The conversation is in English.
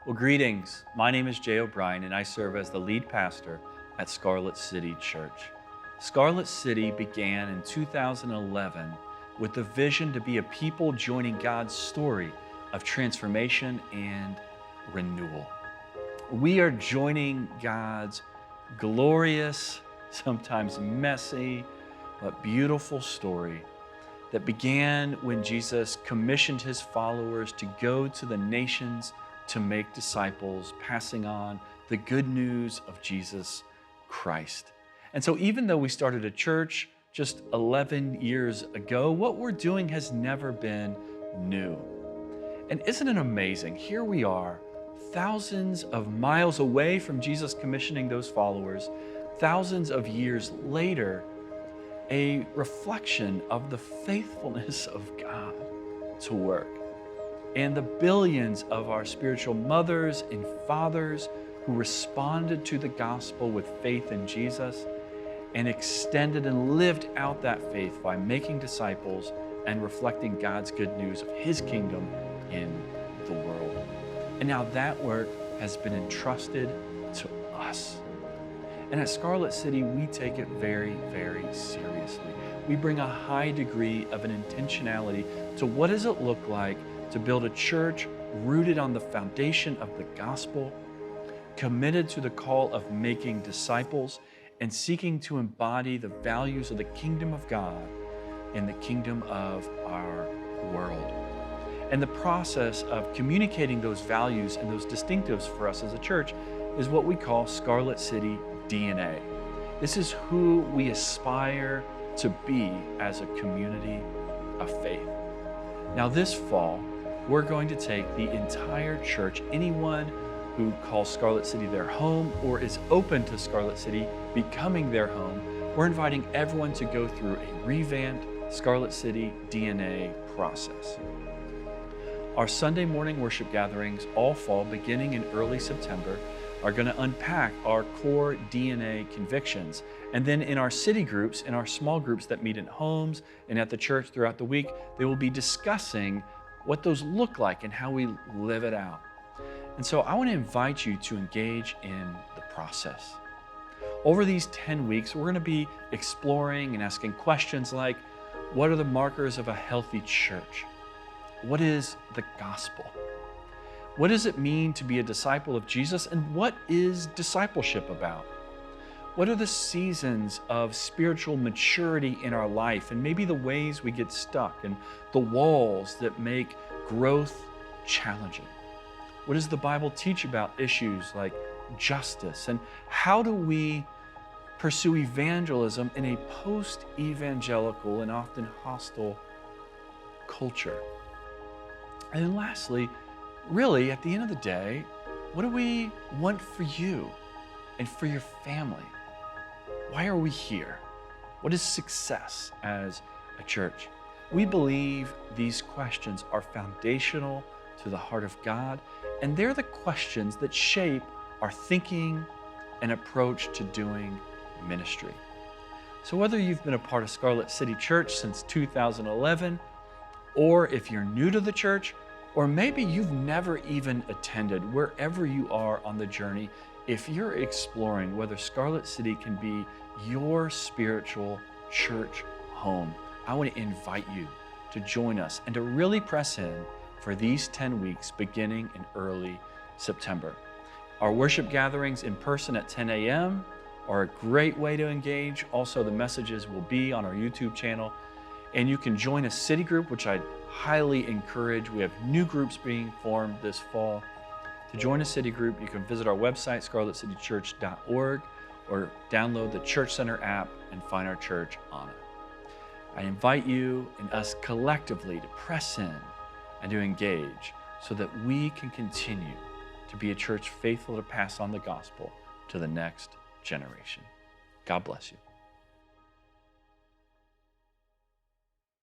Well, greetings. My name is Jay O'Brien, and I serve as the lead pastor at Scarlet City Church. Scarlet City began in 2011 with the vision to be a people joining God's story of transformation and renewal. We are joining God's glorious, sometimes messy, but beautiful story that began when Jesus commissioned his followers to go to the nations to make disciples, passing on the good news of Jesus Christ. And so even though we started a church just 11 years ago, what we're doing has never been new. And isn't it amazing? Here we are, thousands of miles away from Jesus commissioning those followers, thousands of years later, a reflection of the faithfulness of God to work. And the billions of our spiritual mothers and fathers who responded to the gospel with faith in Jesus and extended and lived out that faith by making disciples and reflecting God's good news of his kingdom in the world. And now that work has been entrusted to us. And at Scarlet City, we take it very, very seriously. We bring a high degree of an intentionality to what does it look like to build a church rooted on the foundation of the gospel, committed to the call of making disciples, and seeking to embody the values of the kingdom of God in the kingdom of our world. And the process of communicating those values and those distinctives for us as a church is what we call Scarlet City DNA. This is who we aspire to be as a community of faith. Now this fall, we're going to take the entire church, anyone who calls Scarlet City their home or is open to Scarlet City becoming their home, we're inviting everyone to go through a revamped Scarlet City DNA process. Our Sunday morning worship gatherings all fall, beginning in early September, are going to unpack our core DNA convictions. And then in our city groups, in our small groups that meet in homes and at the church throughout the week, they will be discussing what those look like and how we live it out. And so I want to invite you to engage in the process. Over these 10 weeks, we're going to be exploring and asking questions like, what are the markers of a healthy church? What is the gospel? What does it mean to be a disciple of Jesus? And what is discipleship about? What are the seasons of spiritual maturity in our life and maybe the ways we get stuck and the walls that make growth challenging? What does the Bible teach about issues like justice? And how do we pursue evangelism in a post-evangelical and often hostile culture? And then lastly, really, at the end of the day, what do we want for you and for your family? Why are we here? What is success as a church? We believe these questions are foundational to the heart of God, and they're the questions that shape our thinking and approach to doing ministry. So whether you've been a part of Scarlet City Church since 2011, or if you're new to the church, or maybe you've never even attended, wherever you are on the journey, if you're exploring whether Scarlet City can be your spiritual church home, I want to invite you to join us and to really press in for these 10 weeks beginning in early September. Our worship gatherings in person at 10 a.m. are a great way to engage. Also, the messages will be on our YouTube channel. And you can join a city group, which I highly encourage. We have new groups being formed this fall. To join a city group, you can visit our website, scarletcitychurch.org, or download the Church Center app and find our church on it. I invite you and us collectively to press in and to engage so that we can continue to be a church faithful to pass on the gospel to the next generation. God bless you.